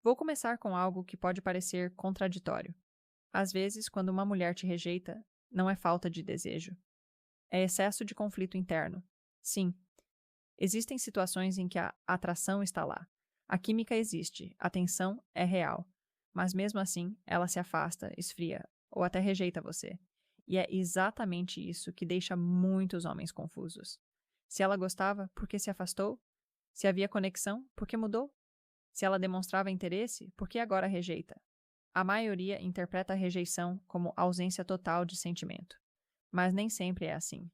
Vou começar com algo que pode parecer contraditório. Às vezes, quando uma mulher te rejeita, não é falta de desejo, é excesso de conflito interno. Sim, existem situações em que a atração está lá. A química existe, a tensão é real. Mas mesmo assim, ela se afasta, esfria ou até rejeita você. E é exatamente isso que deixa muitos homens confusos. Se ela gostava, por que se afastou? Se havia conexão, por que mudou? Se ela demonstrava interesse, por que agora rejeita? A maioria interpreta a rejeição como ausência total de sentimento. Mas nem sempre é assim.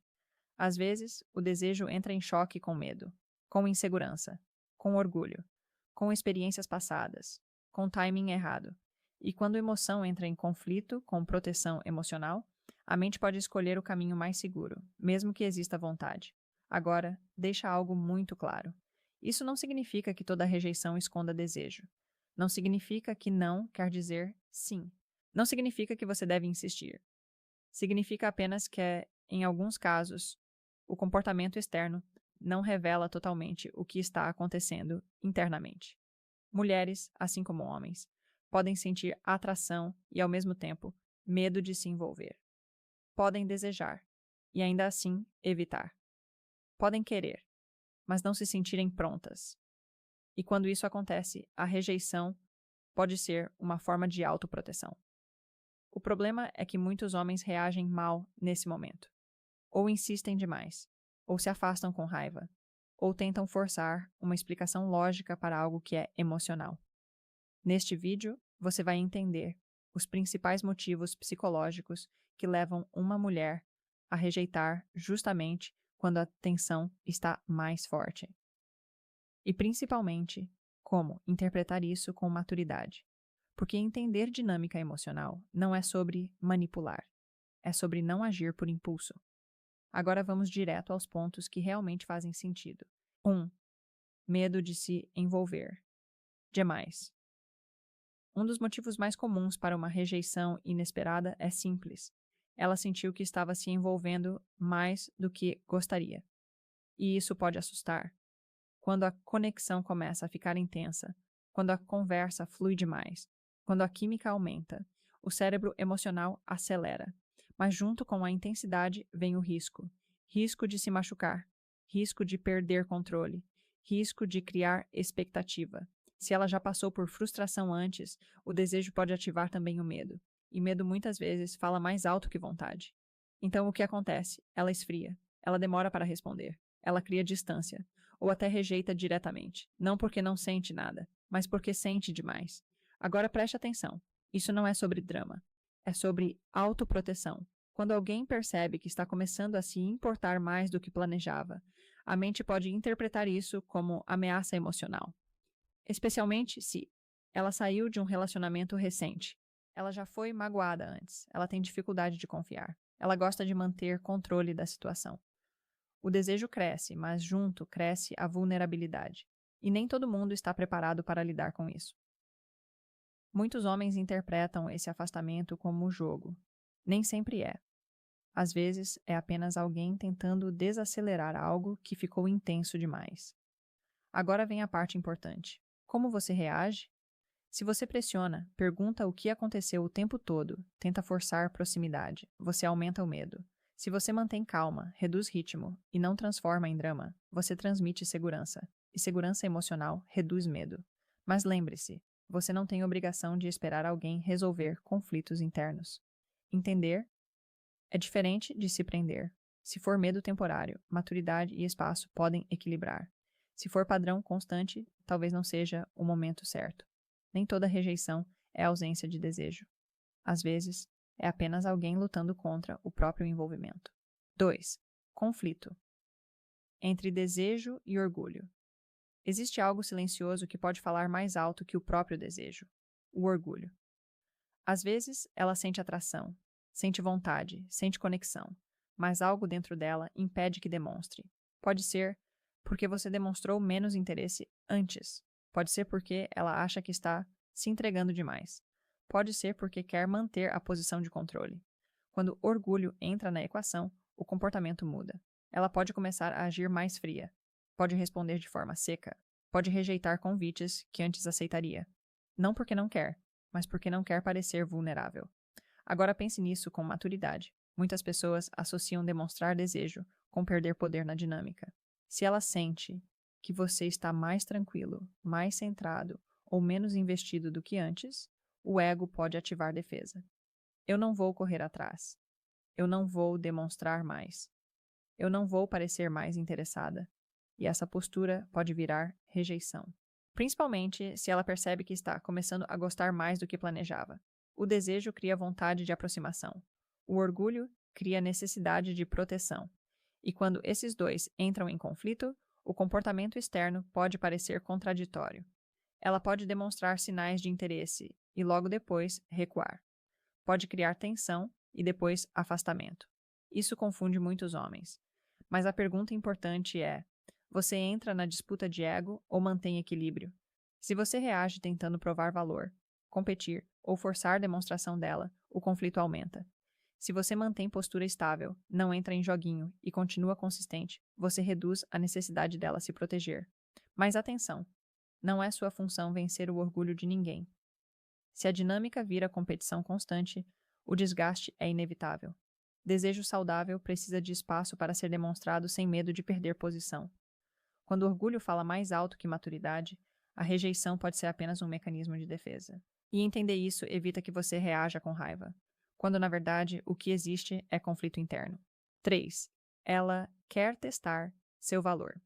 Às vezes, o desejo entra em choque com medo, com insegurança, com orgulho, com experiências passadas, com timing errado. E quando a emoção entra em conflito com proteção emocional, a mente pode escolher o caminho mais seguro, mesmo que exista vontade. Agora, deixa algo muito claro. Isso não significa que toda rejeição esconda desejo. Não significa que não quer dizer sim. Não significa que você deve insistir. Significa apenas que, em alguns casos, o comportamento externo não revela totalmente o que está acontecendo internamente. Mulheres, assim como homens, podem sentir atração e, ao mesmo tempo, medo de se envolver. Podem desejar e, ainda assim, evitar. Podem querer, mas não se sentirem prontas. E quando isso acontece, a rejeição pode ser uma forma de autoproteção. O problema é que muitos homens reagem mal nesse momento. Ou insistem demais, ou se afastam com raiva, ou tentam forçar uma explicação lógica para algo que é emocional. Neste vídeo, você vai entender os principais motivos psicológicos que levam uma mulher a rejeitar justamente quando a tensão está mais forte. E principalmente, como interpretar isso com maturidade. Porque entender dinâmica emocional não é sobre manipular, é sobre não agir por impulso. Agora vamos direto aos pontos que realmente fazem sentido. 1. Medo de se envolver. Demais. Um dos motivos mais comuns para uma rejeição inesperada é simples. Ela sentiu que estava se envolvendo mais do que gostaria. E isso pode assustar. Quando a conexão começa a ficar intensa, quando a conversa flui demais, quando a química aumenta, o cérebro emocional acelera. Mas junto com a intensidade vem o risco. Risco de se machucar, risco de perder controle, risco de criar expectativa. Se ela já passou por frustração antes, o desejo pode ativar também o medo. E medo muitas vezes fala mais alto que vontade. Então o que acontece? Ela esfria. Ela demora para responder. Ela cria distância. Ou até rejeita diretamente. Não porque não sente nada, mas porque sente demais. Agora preste atenção. Isso não é sobre drama. É sobre autoproteção. Quando alguém percebe que está começando a se importar mais do que planejava, a mente pode interpretar isso como ameaça emocional. Especialmente se ela saiu de um relacionamento recente. Ela já foi magoada antes. Ela tem dificuldade de confiar. Ela gosta de manter controle da situação. O desejo cresce, mas junto cresce a vulnerabilidade. E nem todo mundo está preparado para lidar com isso. Muitos homens interpretam esse afastamento como jogo. Nem sempre é. Às vezes, é apenas alguém tentando desacelerar algo que ficou intenso demais. Agora vem a parte importante. Como você reage? Se você pressiona, pergunta o que aconteceu o tempo todo, tenta forçar proximidade, você aumenta o medo. Se você mantém calma, reduz ritmo e não transforma em drama, você transmite segurança. E segurança emocional reduz medo. Mas lembre-se, você não tem obrigação de esperar alguém resolver conflitos internos. Entender é diferente de se prender. Se for medo temporário, maturidade e espaço podem equilibrar. Se for padrão constante, talvez não seja o momento certo. Nem toda rejeição é ausência de desejo. Às vezes, é apenas alguém lutando contra o próprio envolvimento. 2. Conflito entre desejo e orgulho. Existe algo silencioso que pode falar mais alto que o próprio desejo: o orgulho. Às vezes, ela sente atração, sente vontade, sente conexão, mas algo dentro dela impede que demonstre. Pode ser porque você demonstrou menos interesse antes. Pode ser porque ela acha que está se entregando demais. Pode ser porque quer manter a posição de controle. Quando orgulho entra na equação, o comportamento muda. Ela pode começar a agir mais fria. Pode responder de forma seca. Pode rejeitar convites que antes aceitaria. não porque não quer, mas porque não quer parecer vulnerável. Agora pense nisso com maturidade. Muitas pessoas associam demonstrar desejo com perder poder na dinâmica. Se ela sente que você está mais tranquilo, mais centrado ou menos investido do que antes, o ego pode ativar defesa. Eu não vou correr atrás. Eu não vou demonstrar mais. Eu não vou parecer mais interessada. E essa postura pode virar rejeição. Principalmente se ela percebe que está começando a gostar mais do que planejava. O desejo cria vontade de aproximação. O orgulho cria necessidade de proteção. E quando esses dois entram em conflito, o comportamento externo pode parecer contraditório. Ela pode demonstrar sinais de interesse e logo depois recuar. Pode criar tensão e depois afastamento. Isso confunde muitos homens. Mas a pergunta importante é: você entra na disputa de ego ou mantém equilíbrio? Se você reage tentando provar valor, competir ou forçar demonstração dela, o conflito aumenta. Se você mantém postura estável, não entra em joguinho e continua consistente, você reduz a necessidade dela se proteger. Mas atenção, não é sua função vencer o orgulho de ninguém. Se a dinâmica vira competição constante, o desgaste é inevitável. Desejo saudável precisa de espaço para ser demonstrado sem medo de perder posição. Quando o orgulho fala mais alto que maturidade, a rejeição pode ser apenas um mecanismo de defesa. E entender isso evita que você reaja com raiva, quando na verdade o que existe é conflito interno. 3. Ela quer testar seu valor.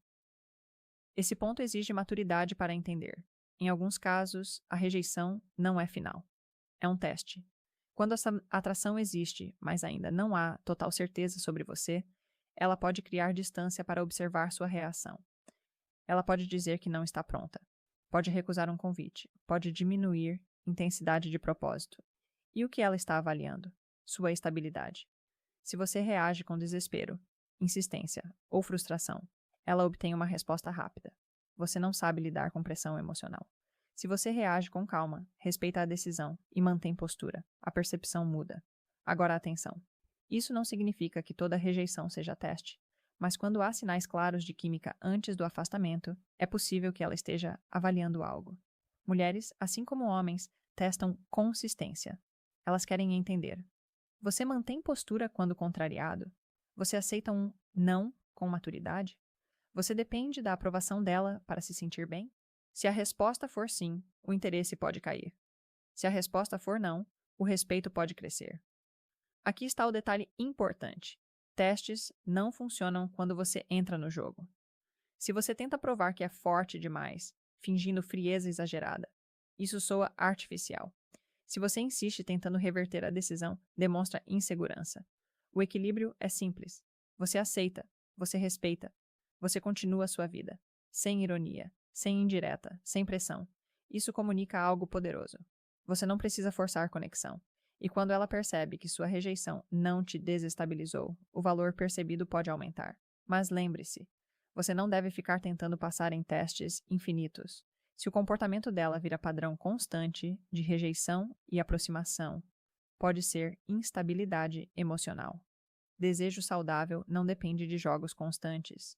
Esse ponto exige maturidade para entender. Em alguns casos, a rejeição não é final. É um teste. Quando essa atração existe, mas ainda não há total certeza sobre você, ela pode criar distância para observar sua reação. Ela pode dizer que não está pronta. Pode recusar um convite. Pode diminuir intensidade de propósito. E o que ela está avaliando? Sua estabilidade. Se você reage com desespero, insistência ou frustração, ela obtém uma resposta rápida. Você não sabe lidar com pressão emocional. Se você reage com calma, respeita a decisão e mantém postura, a percepção muda. Agora atenção. Isso não significa que toda rejeição seja teste, mas quando há sinais claros de química antes do afastamento, é possível que ela esteja avaliando algo. Mulheres, assim como homens, testam consistência. Elas querem entender. Você mantém postura quando contrariado? Você aceita um não com maturidade? Você depende da aprovação dela para se sentir bem? Se a resposta for sim, o interesse pode cair. Se a resposta for não, o respeito pode crescer. Aqui está o detalhe importante. Testes não funcionam quando você entra no jogo. Se você tenta provar que é forte demais, fingindo frieza exagerada, isso soa artificial. Se você insiste tentando reverter a decisão, demonstra insegurança. O equilíbrio é simples. Você aceita, você respeita, você continua a sua vida, sem ironia, sem indireta, sem pressão. Isso comunica algo poderoso. Você não precisa forçar conexão. E quando ela percebe que sua rejeição não te desestabilizou, o valor percebido pode aumentar. Mas lembre-se, você não deve ficar tentando passar em testes infinitos. Se o comportamento dela vira padrão constante de rejeição e aproximação, pode ser instabilidade emocional. Desejo saudável não depende de jogos constantes.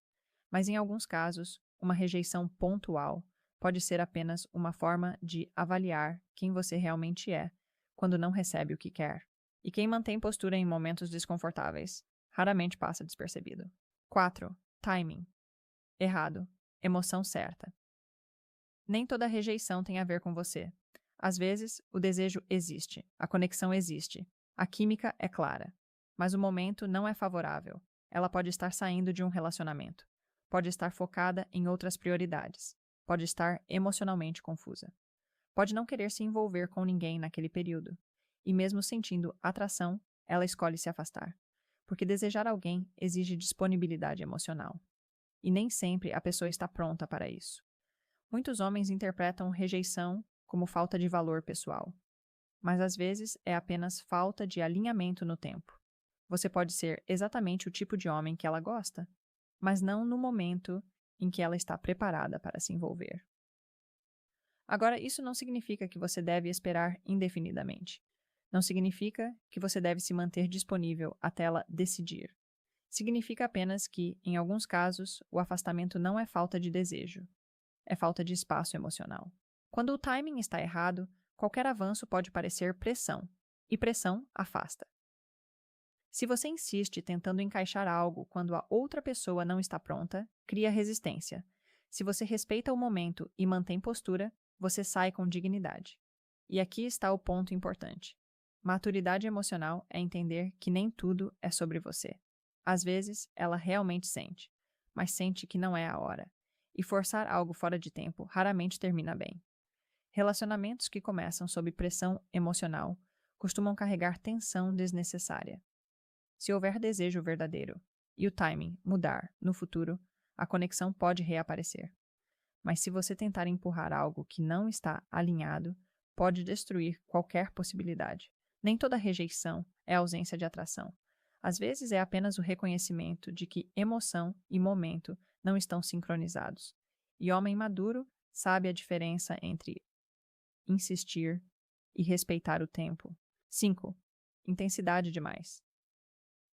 Mas em alguns casos, uma rejeição pontual pode ser apenas uma forma de avaliar quem você realmente é quando não recebe o que quer. E quem mantém postura em momentos desconfortáveis raramente passa despercebido. 4. Timing. Errado. Emoção certa. Nem toda rejeição tem a ver com você. Às vezes, o desejo existe, a conexão existe, a química é clara. Mas o momento não é favorável. Ela pode estar saindo de um relacionamento. Pode estar focada em outras prioridades. Pode estar emocionalmente confusa. Pode não querer se envolver com ninguém naquele período. E mesmo sentindo atração, ela escolhe se afastar. Porque desejar alguém exige disponibilidade emocional. E nem sempre a pessoa está pronta para isso. Muitos homens interpretam rejeição como falta de valor pessoal. Mas às vezes é apenas falta de alinhamento no tempo. Você pode ser exatamente o tipo de homem que ela gosta, mas não no momento em que ela está preparada para se envolver. Agora, isso não significa que você deve esperar indefinidamente. Não significa que você deve se manter disponível até ela decidir. Significa apenas que, em alguns casos, o afastamento não é falta de desejo. É falta de espaço emocional. Quando o timing está errado, qualquer avanço pode parecer pressão, e pressão afasta. Se você insiste tentando encaixar algo quando a outra pessoa não está pronta, cria resistência. Se você respeita o momento e mantém postura, você sai com dignidade. E aqui está o ponto importante. Maturidade emocional é entender que nem tudo é sobre você. Às vezes, ela realmente sente, mas sente que não é a hora. E forçar algo fora de tempo raramente termina bem. Relacionamentos que começam sob pressão emocional costumam carregar tensão desnecessária. Se houver desejo verdadeiro e o timing mudar no futuro, a conexão pode reaparecer. Mas se você tentar empurrar algo que não está alinhado, pode destruir qualquer possibilidade. Nem toda rejeição é ausência de atração. Às vezes é apenas o reconhecimento de que emoção e momento não estão sincronizados. E homem maduro sabe a diferença entre insistir e respeitar o tempo. 5. Intensidade demais.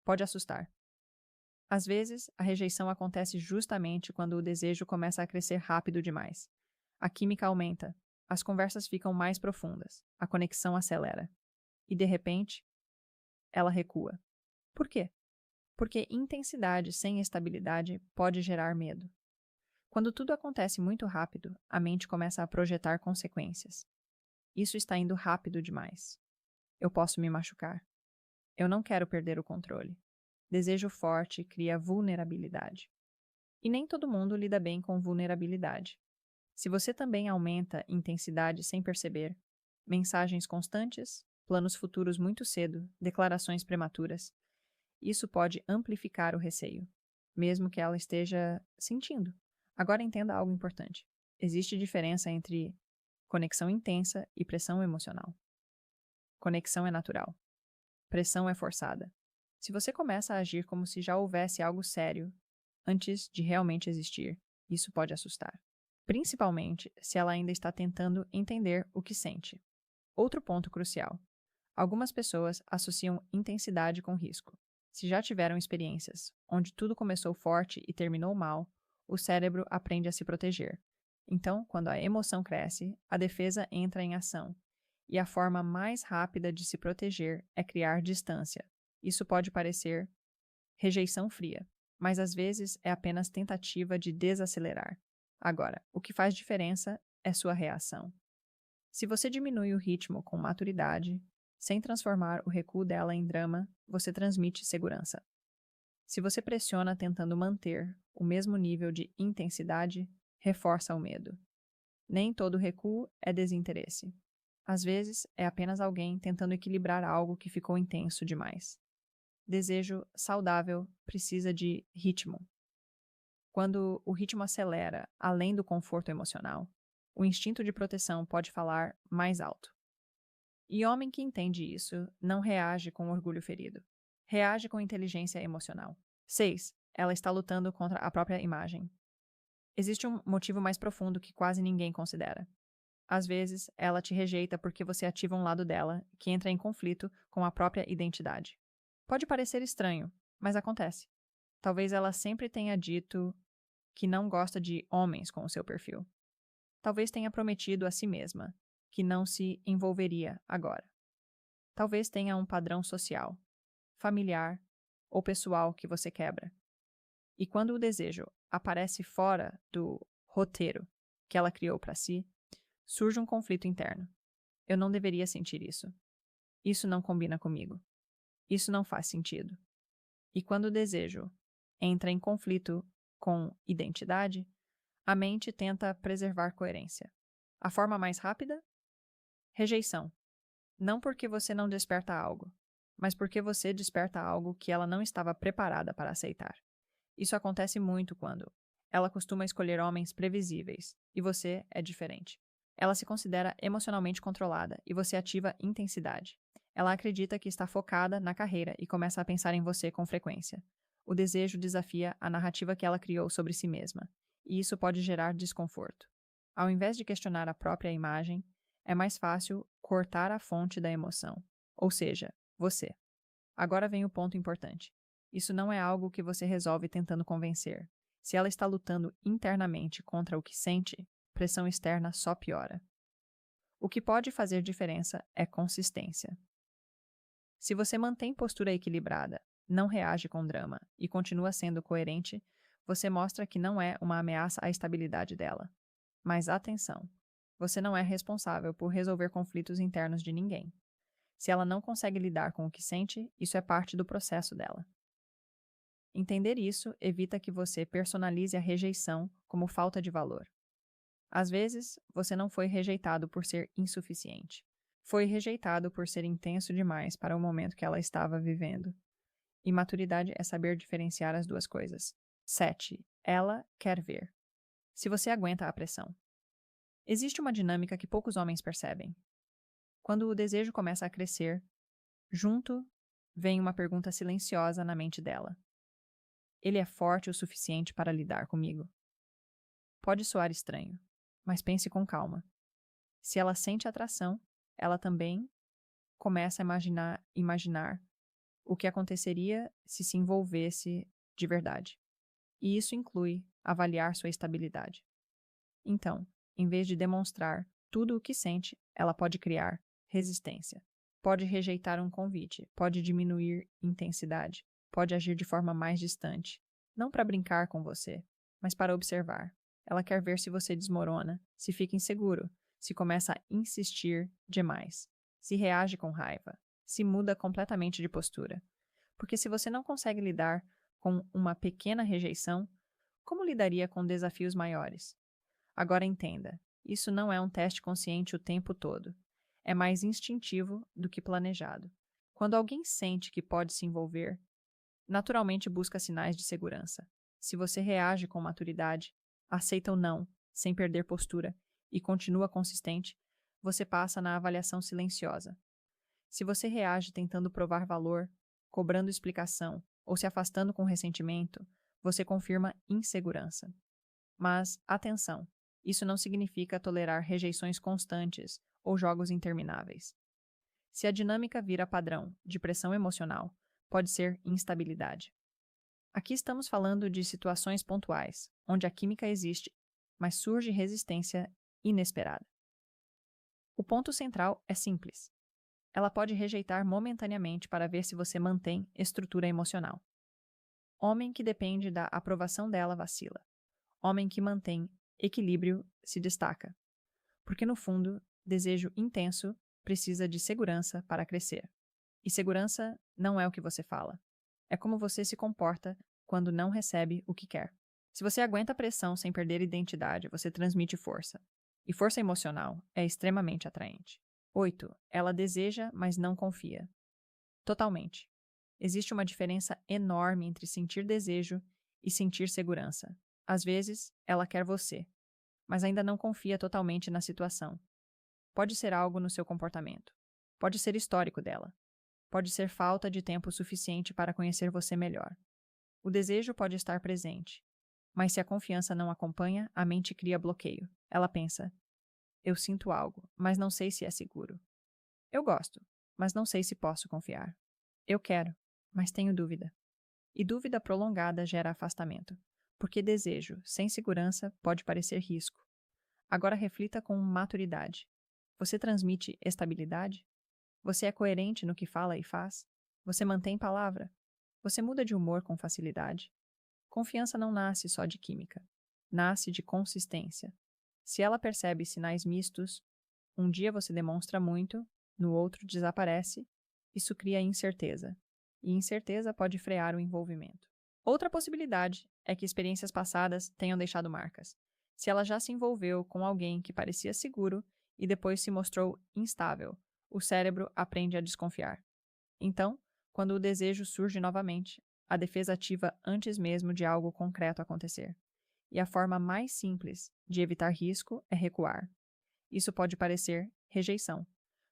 Pode assustar. Às vezes, a rejeição acontece justamente quando o desejo começa a crescer rápido demais. A química aumenta, as conversas ficam mais profundas, a conexão acelera. E, de repente, ela recua. Por quê? Porque intensidade sem estabilidade pode gerar medo. Quando tudo acontece muito rápido, a mente começa a projetar consequências. Isso está indo rápido demais. Eu posso me machucar. Eu não quero perder o controle. Desejo forte cria vulnerabilidade. E nem todo mundo lida bem com vulnerabilidade. Se você também aumenta intensidade sem perceber, mensagens constantes, planos futuros muito cedo, declarações prematuras, isso pode amplificar o receio, mesmo que ela esteja sentindo. Agora entenda algo importante. Existe diferença entre conexão intensa e pressão emocional. Conexão é natural. Pressão é forçada. Se você começa a agir como se já houvesse algo sério antes de realmente existir, isso pode assustar. Principalmente se ela ainda está tentando entender o que sente. Outro ponto crucial. Algumas pessoas associam intensidade com risco. Se já tiveram experiências onde tudo começou forte e terminou mal, o cérebro aprende a se proteger. Então, quando a emoção cresce, a defesa entra em ação. E a forma mais rápida de se proteger é criar distância. Isso pode parecer rejeição fria, mas às vezes é apenas tentativa de desacelerar. Agora, o que faz diferença é sua reação. Se você diminui o ritmo com maturidade, sem transformar o recuo dela em drama, você transmite segurança. Se você pressiona tentando manter o mesmo nível de intensidade, reforça o medo. Nem todo recuo é desinteresse. Às vezes, é apenas alguém tentando equilibrar algo que ficou intenso demais. Desejo saudável precisa de ritmo. Quando o ritmo acelera além do conforto emocional, o instinto de proteção pode falar mais alto. E homem que entende isso não reage com orgulho ferido. Reage com inteligência emocional. 6. Ela está lutando contra a própria imagem. Existe um motivo mais profundo que quase ninguém considera. Às vezes, ela te rejeita porque você ativa um lado dela que entra em conflito com a própria identidade. Pode parecer estranho, mas acontece. Talvez ela sempre tenha dito que não gosta de homens com o seu perfil. Talvez tenha prometido a si mesma que não se envolveria agora. Talvez tenha um padrão social, familiar ou pessoal que você quebra. E quando o desejo aparece fora do roteiro que ela criou para si, surge um conflito interno. Eu não deveria sentir isso. Isso não combina comigo. Isso não faz sentido. E quando o desejo entra em conflito com identidade, a mente tenta preservar coerência. A forma mais rápida? Rejeição. Não porque você não desperta algo, mas porque você desperta algo que ela não estava preparada para aceitar. Isso acontece muito quando ela costuma escolher homens previsíveis e você é diferente. Ela se considera emocionalmente controlada e você ativa intensidade. Ela acredita que está focada na carreira e começa a pensar em você com frequência. O desejo desafia a narrativa que ela criou sobre si mesma, e isso pode gerar desconforto. Ao invés de questionar a própria imagem, é mais fácil cortar a fonte da emoção, ou seja, você. Agora vem o ponto importante. Isso não é algo que você resolve tentando convencer. Se ela está lutando internamente contra o que sente, pressão externa só piora. O que pode fazer diferença é consistência. Se você mantém postura equilibrada, não reage com drama e continua sendo coerente, você mostra que não é uma ameaça à estabilidade dela. Mas atenção, você não é responsável por resolver conflitos internos de ninguém. Se ela não consegue lidar com o que sente, isso é parte do processo dela. Entender isso evita que você personalize a rejeição como falta de valor. Às vezes, você não foi rejeitado por ser insuficiente. Foi rejeitado por ser intenso demais para o momento que ela estava vivendo. E maturidade é saber diferenciar as duas coisas. 7. Ela quer ver. Se você aguenta a pressão. Existe uma dinâmica que poucos homens percebem. Quando o desejo começa a crescer, junto vem uma pergunta silenciosa na mente dela. Ele é forte o suficiente para lidar comigo? Pode soar estranho, mas pense com calma. Se ela sente atração, ela também começa a imaginar o que aconteceria se envolvesse de verdade. E isso inclui avaliar sua estabilidade. Então, em vez de demonstrar tudo o que sente, ela pode criar resistência. Pode rejeitar um convite, pode diminuir intensidade, pode agir de forma mais distante. Não para brincar com você, mas para observar. Ela quer ver se você desmorona, se fica inseguro, se começa a insistir demais, se reage com raiva, se muda completamente de postura. Porque se você não consegue lidar com uma pequena rejeição, como lidaria com desafios maiores? Agora entenda, isso não é um teste consciente o tempo todo. É mais instintivo do que planejado. Quando alguém sente que pode se envolver, naturalmente busca sinais de segurança. Se você reage com maturidade, aceita o não, sem perder postura, e continua consistente, você passa na avaliação silenciosa. Se você reage tentando provar valor, cobrando explicação ou se afastando com ressentimento, você confirma insegurança. Mas, atenção, isso não significa tolerar rejeições constantes ou jogos intermináveis. Se a dinâmica vira padrão de pressão emocional, pode ser instabilidade. Aqui estamos falando de situações pontuais, onde a química existe, mas surge resistência inesperada. O ponto central é simples. Ela pode rejeitar momentaneamente para ver se você mantém estrutura emocional. Homem que depende da aprovação dela vacila. Homem que mantém equilíbrio se destaca. Porque, no fundo, desejo intenso precisa de segurança para crescer. E segurança não é o que você fala. É como você se comporta quando não recebe o que quer. Se você aguenta a pressão sem perder identidade, você transmite força. E força emocional é extremamente atraente. 8. Ela deseja, mas não confia. Totalmente. Existe uma diferença enorme entre sentir desejo e sentir segurança. Às vezes, ela quer você, mas ainda não confia totalmente na situação. Pode ser algo no seu comportamento. Pode ser histórico dela. Pode ser falta de tempo suficiente para conhecer você melhor. O desejo pode estar presente, mas se a confiança não acompanha, a mente cria bloqueio. Ela pensa: eu sinto algo, mas não sei se é seguro. Eu gosto, mas não sei se posso confiar. Eu quero, mas tenho dúvida. E dúvida prolongada gera afastamento, porque desejo sem segurança pode parecer risco. Agora reflita com maturidade. Você transmite estabilidade? Você é coerente no que fala e faz? Você mantém palavra? Você muda de humor com facilidade? Confiança não nasce só de química. Nasce de consistência. Se ela percebe sinais mistos, um dia você demonstra muito, no outro desaparece, isso cria incerteza. E incerteza pode frear o envolvimento. Outra possibilidade é que experiências passadas tenham deixado marcas. Se ela já se envolveu com alguém que parecia seguro e depois se mostrou instável, o cérebro aprende a desconfiar. Então, quando o desejo surge novamente, a defesa ativa antes mesmo de algo concreto acontecer. E a forma mais simples de evitar risco é recuar. Isso pode parecer rejeição,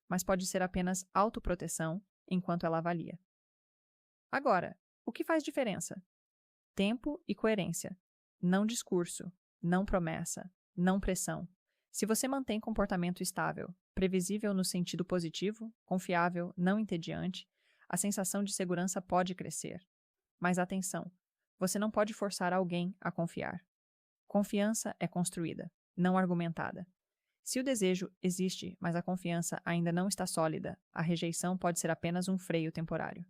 mas pode ser apenas autoproteção enquanto ela avalia. Agora, o que faz diferença? Tempo e coerência. Não discurso, não promessa, não pressão. Se você mantém comportamento estável, previsível no sentido positivo, confiável, não entediante, a sensação de segurança pode crescer. Mas atenção, você não pode forçar alguém a confiar. Confiança é construída, não argumentada. Se o desejo existe, mas a confiança ainda não está sólida, a rejeição pode ser apenas um freio temporário.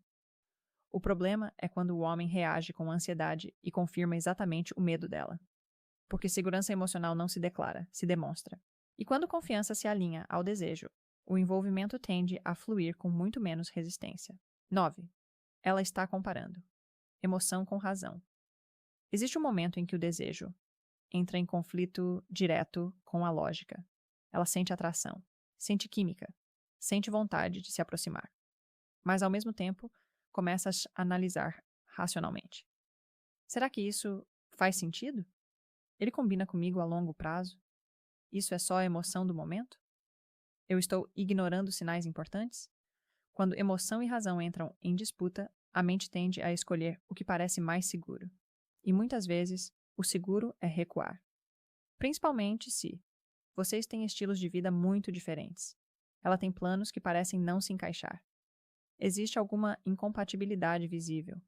O problema é quando o homem reage com ansiedade e confirma exatamente o medo dela. Porque segurança emocional não se declara, se demonstra. E quando confiança se alinha ao desejo, o envolvimento tende a fluir com muito menos resistência. 9. Ela está comparando. Emoção com razão. Existe um momento em que o desejo entra em conflito direto com a lógica. Ela sente atração, sente química, sente vontade de se aproximar. Mas, ao mesmo tempo, começa a analisar racionalmente. Será que isso faz sentido? Ele combina comigo a longo prazo? Isso é só a emoção do momento? Eu estou ignorando sinais importantes? Quando emoção e razão entram em disputa, a mente tende a escolher o que parece mais seguro. E muitas vezes, o seguro é recuar. Principalmente se vocês têm estilos de vida muito diferentes. Ela tem planos que parecem não se encaixar. Existe alguma incompatibilidade visível,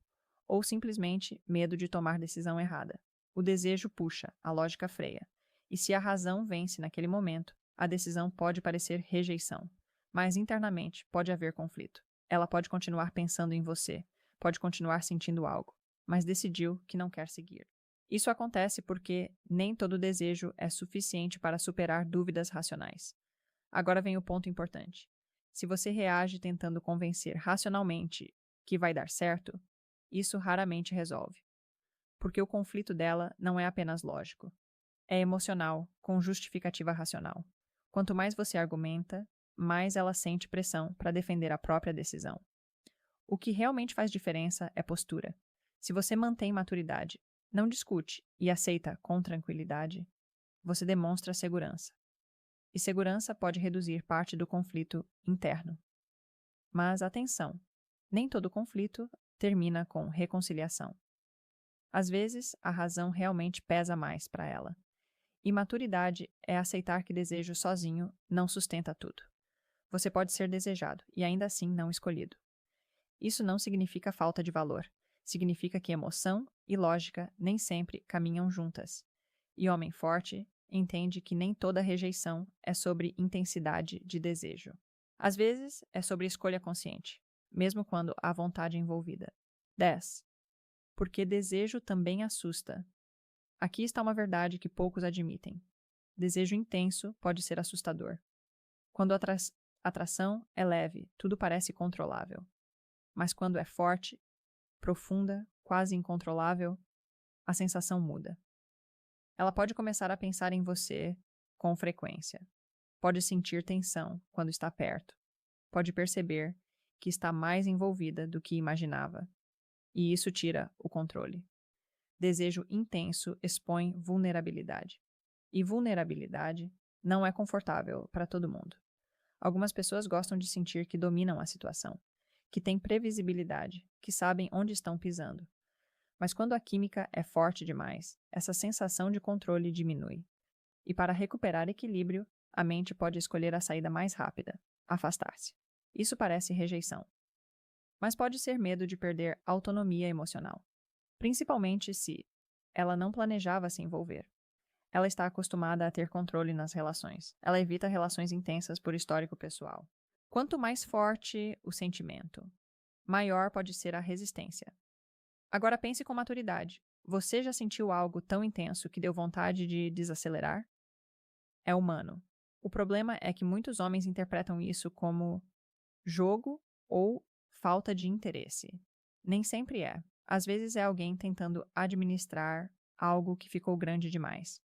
ou simplesmente medo de tomar decisão errada. O desejo puxa, a lógica freia. E se a razão vence naquele momento, a decisão pode parecer rejeição. Mas internamente pode haver conflito. Ela pode continuar pensando em você, pode continuar sentindo algo, mas decidiu que não quer seguir. Isso acontece porque nem todo desejo é suficiente para superar dúvidas racionais. Agora vem o ponto importante. Se você reage tentando convencer racionalmente que vai dar certo, isso raramente resolve. Porque o conflito dela não é apenas lógico. É emocional, com justificativa racional. Quanto mais você argumenta, mais ela sente pressão para defender a própria decisão. O que realmente faz diferença é postura. Se você mantém maturidade, não discute e aceita com tranquilidade, você demonstra segurança. E segurança pode reduzir parte do conflito interno. Mas atenção, nem todo conflito termina com reconciliação. Às vezes, a razão realmente pesa mais para ela. E maturidade é aceitar que desejo sozinho não sustenta tudo. Você pode ser desejado e ainda assim não escolhido. Isso não significa falta de valor. Significa que emoção e lógica nem sempre caminham juntas. E homem forte entende que nem toda rejeição é sobre intensidade de desejo. Às vezes, é sobre escolha consciente, mesmo quando há vontade envolvida. 10. Porque desejo também assusta. Aqui está uma verdade que poucos admitem. Desejo intenso pode ser assustador. Quando a atração é leve, tudo parece controlável. Mas quando é forte, profunda, quase incontrolável, a sensação muda. Ela pode começar a pensar em você com frequência. Pode sentir tensão quando está perto. Pode perceber que está mais envolvida do que imaginava. E isso tira o controle. Desejo intenso expõe vulnerabilidade. E vulnerabilidade não é confortável para todo mundo. Algumas pessoas gostam de sentir que dominam a situação, que têm previsibilidade, que sabem onde estão pisando. Mas quando a química é forte demais, essa sensação de controle diminui. E para recuperar equilíbrio, a mente pode escolher a saída mais rápida, afastar-se. Isso parece rejeição. Mas pode ser medo de perder autonomia emocional. Principalmente se ela não planejava se envolver. Ela está acostumada a ter controle nas relações. Ela evita relações intensas por histórico pessoal. Quanto mais forte o sentimento, maior pode ser a resistência. Agora pense com maturidade. Você já sentiu algo tão intenso que deu vontade de desacelerar? É humano. O problema é que muitos homens interpretam isso como jogo ou falta de interesse. Nem sempre é. Às vezes é alguém tentando administrar algo que ficou grande demais.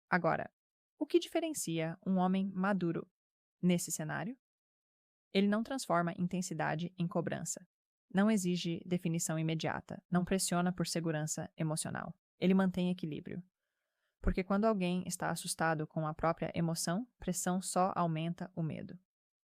Agora, o que diferencia um homem maduro nesse cenário? Ele não transforma intensidade em cobrança. Não exige definição imediata. Não pressiona por segurança emocional. Ele mantém equilíbrio. Porque quando alguém está assustado com a própria emoção, pressão só aumenta o medo.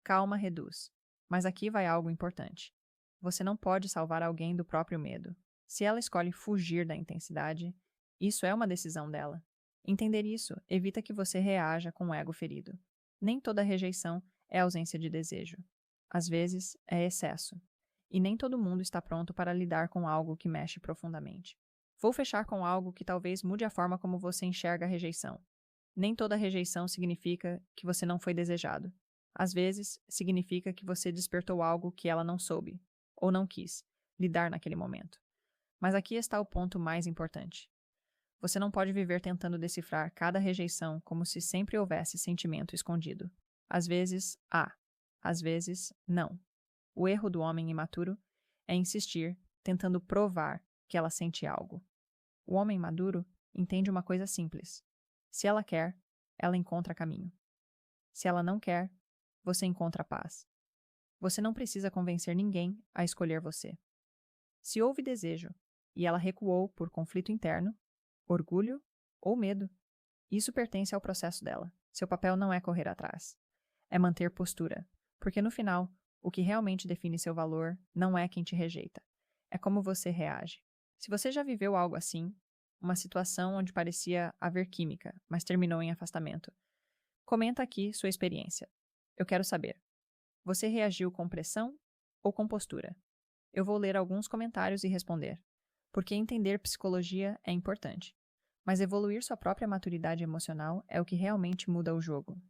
Calma reduz. Mas aqui vai algo importante. Você não pode salvar alguém do próprio medo. Se ela escolhe fugir da intensidade, isso é uma decisão dela. Entender isso evita que você reaja com o ego ferido. Nem toda rejeição é ausência de desejo. Às vezes, é excesso. E nem todo mundo está pronto para lidar com algo que mexe profundamente. Vou fechar com algo que talvez mude a forma como você enxerga a rejeição. Nem toda rejeição significa que você não foi desejado. Às vezes, significa que você despertou algo que ela não soube, ou não quis, lidar naquele momento. Mas aqui está o ponto mais importante. Você não pode viver tentando decifrar cada rejeição como se sempre houvesse sentimento escondido. Às vezes, há. Às vezes, não. O erro do homem imaturo é insistir, tentando provar que ela sente algo. O homem maduro entende uma coisa simples. Se ela quer, ela encontra caminho. Se ela não quer, você encontra paz. Você não precisa convencer ninguém a escolher você. Se houve desejo e ela recuou por conflito interno, orgulho ou medo, isso pertence ao processo dela. Seu papel não é correr atrás. É manter postura, porque no final, o que realmente define seu valor não é quem te rejeita, é como você reage. Se você já viveu algo assim, uma situação onde parecia haver química, mas terminou em afastamento, comenta aqui sua experiência. Eu quero saber. Você reagiu com pressão ou com postura? Eu vou ler alguns comentários e responder, porque entender psicologia é importante, mas evoluir sua própria maturidade emocional é o que realmente muda o jogo.